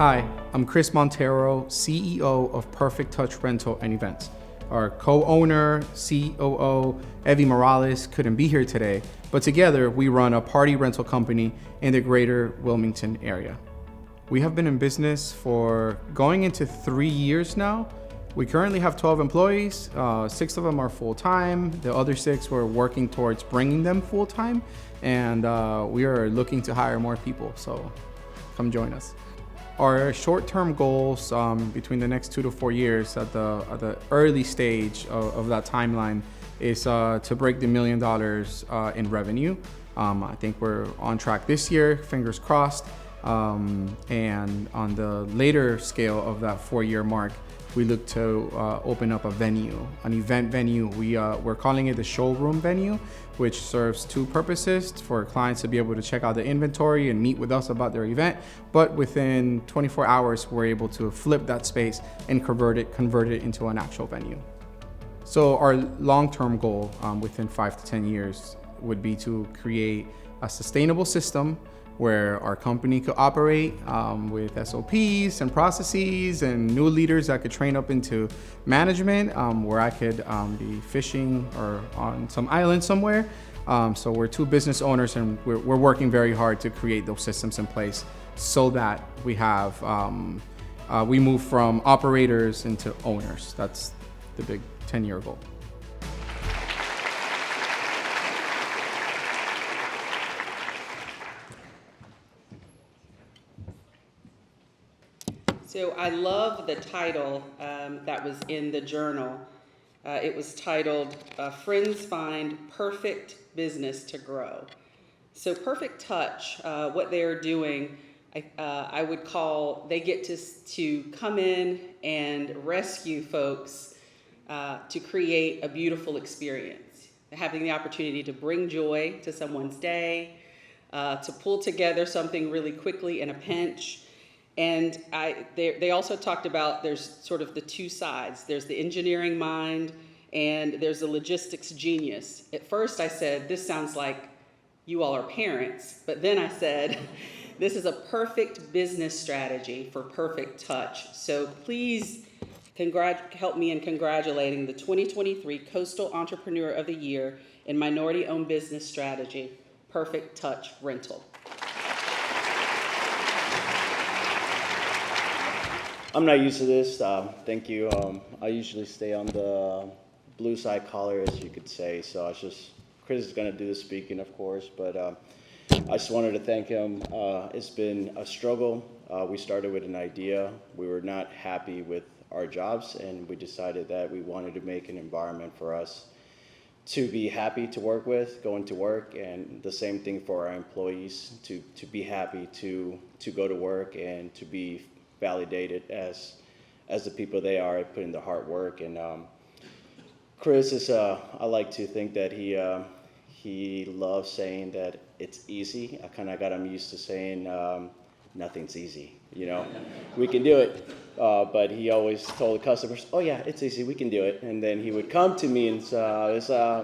Hi, I'm Chris Montero, CEO of Perfect Touch Rental and Events. Our co-owner, COO, Evie Morales, couldn't be here today, but together we run a party rental company in the greater Wilmington area. We have been in business for going into 3 years now. We currently have 12 employees, 6 of them are full-time. The other 6 we're working towards bringing them full-time, and we are looking to hire more people, so come join us. Our short-term goals between the next 2 to 4 years at the early stage of that timeline is to break the $1 million in revenue. I think we're on track this year, fingers crossed. And on the later scale of that 4-year mark, we look to open up a venue, an event venue. We're calling it the showroom venue, which serves 2 purposes: for clients to be able to check out the inventory and meet with us about their event. But within 24 hours, we're able to flip that space and convert it into an actual venue. So our long-term goal within 5 to 10 years would be to create a sustainable system where our company could operate with SOPs and processes and new leaders that could train up into management, where I could be fishing or on some island somewhere. So we're 2 business owners, and we're working very hard to create those systems in place so that we have, we move from operators into owners. That's the big 10-year goal. So I love the title that was in the journal. It was titled, Friends Find Perfect Business to Grow. So Perfect Touch, what they're doing, I would call, they get to come in and rescue folks to create a beautiful experience. Having the opportunity to bring joy to someone's day, to pull together something really quickly in a pinch. And they also talked about there's sort of the 2 sides. There's the engineering mind and there's the logistics genius. At first I said, this sounds like you all are parents. But then I said, this is a perfect business strategy for Perfect Touch. So please help me in congratulating the 2023 Coastal Entrepreneur of the Year in Minority-Owned Business Strategy, Perfect Touch Rental. I'm not used to this. Thank you. I usually stay on the blue side collar, as you could say. So it's just, Chris is going to do the speaking, of course. But I just wanted to thank him. It's been a struggle. We started with an idea. We were not happy with our jobs, and we decided that we wanted to make an environment for us to be happy to work with, going to work, and the same thing for our employees, to be happy to go to work and to be validated as the people they are, put in the hard work. And Chris is, I like to think that he loves saying that it's easy. I kind of got him used to saying nothing's easy, you know. We can do it, but he always told the customers, oh yeah, it's easy, we can do it. And then he would come to me and say,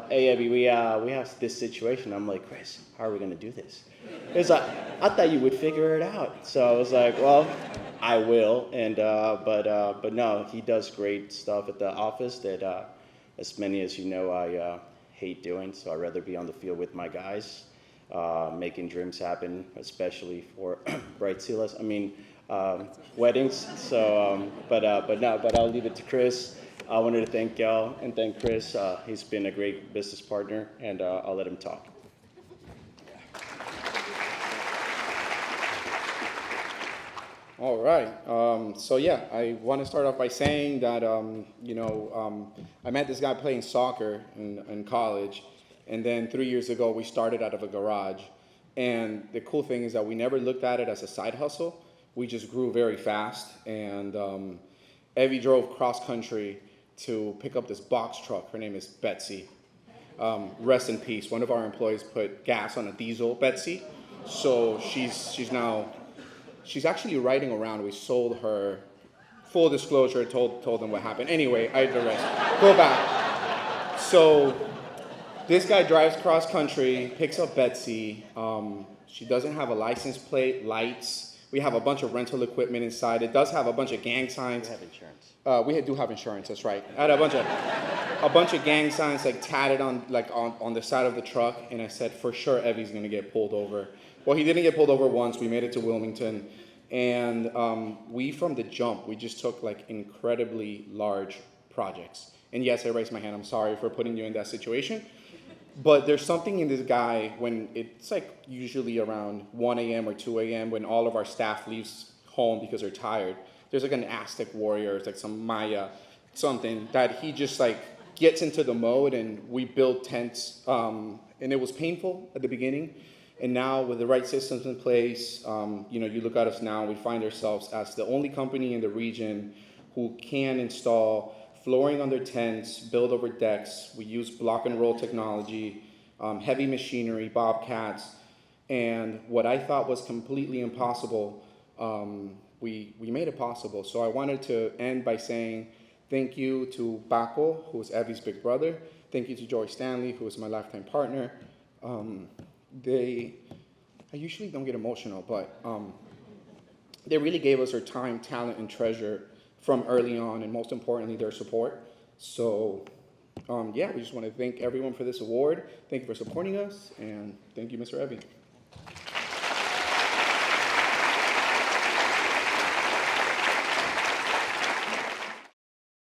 hey Abby, we have this situation. I'm like, Chris, how are we gonna do this? It's like, I thought you would figure it out. So I was like, well, I will. And but no, he does great stuff at the office that as many as you know I hate doing. So I'd rather be on the field with my guys, making dreams happen, especially for bridezillas. I mean, weddings. So but I'll leave it to Chris. I wanted to thank y'all and thank Chris. He's been a great business partner, and I'll let him talk. All right. So yeah, I want to start off by saying that I met this guy playing soccer in college, and then 3 years ago we started out of a garage. And the cool thing is that we never looked at it as a side hustle. We just grew very fast, and Evie drove cross country to pick up this box truck. Her name is Betsy. Rest in peace. One of our employees put gas on a diesel Betsy, so she's actually riding around. We sold her. Full disclosure, told them what happened. Anyway, I digress. Go back. So this guy drives cross country, picks up Betsy. She doesn't have a license plate, lights. We have a bunch of rental equipment inside. It does have a bunch of gang signs. We have insurance. We do have insurance. That's right. I had a bunch of gang signs like tatted on the side of the truck, and I said for sure Evie's gonna get pulled over. Well, he didn't get pulled over once. We made it to Wilmington, and we from the jump we just took like incredibly large projects. And yes, I raised my hand. I'm sorry for putting you in that situation. But there's something in this guy when it's like usually around 1 a.m. or 2 a.m. when all of our staff leaves home because they're tired. There's like an Aztec warrior, it's like some Maya, something that he just like gets into the mode, and we build tents. And it was painful at the beginning. And now with the right systems in place, you look at us now, we find ourselves as the only company in the region who can install flooring under tents, build over decks. We use block and roll technology, heavy machinery, bobcats, and what I thought was completely impossible, we made it possible. So I wanted to end by saying thank you to Paco, who is Evie's big brother. Thank you to Joy Stanley, who is my lifetime partner. I usually don't get emotional, but they really gave us their time, talent, and treasure from early on, and most importantly, their support. So, we just want to thank everyone for this award. Thank you for supporting us, and thank you, Mr. Evie.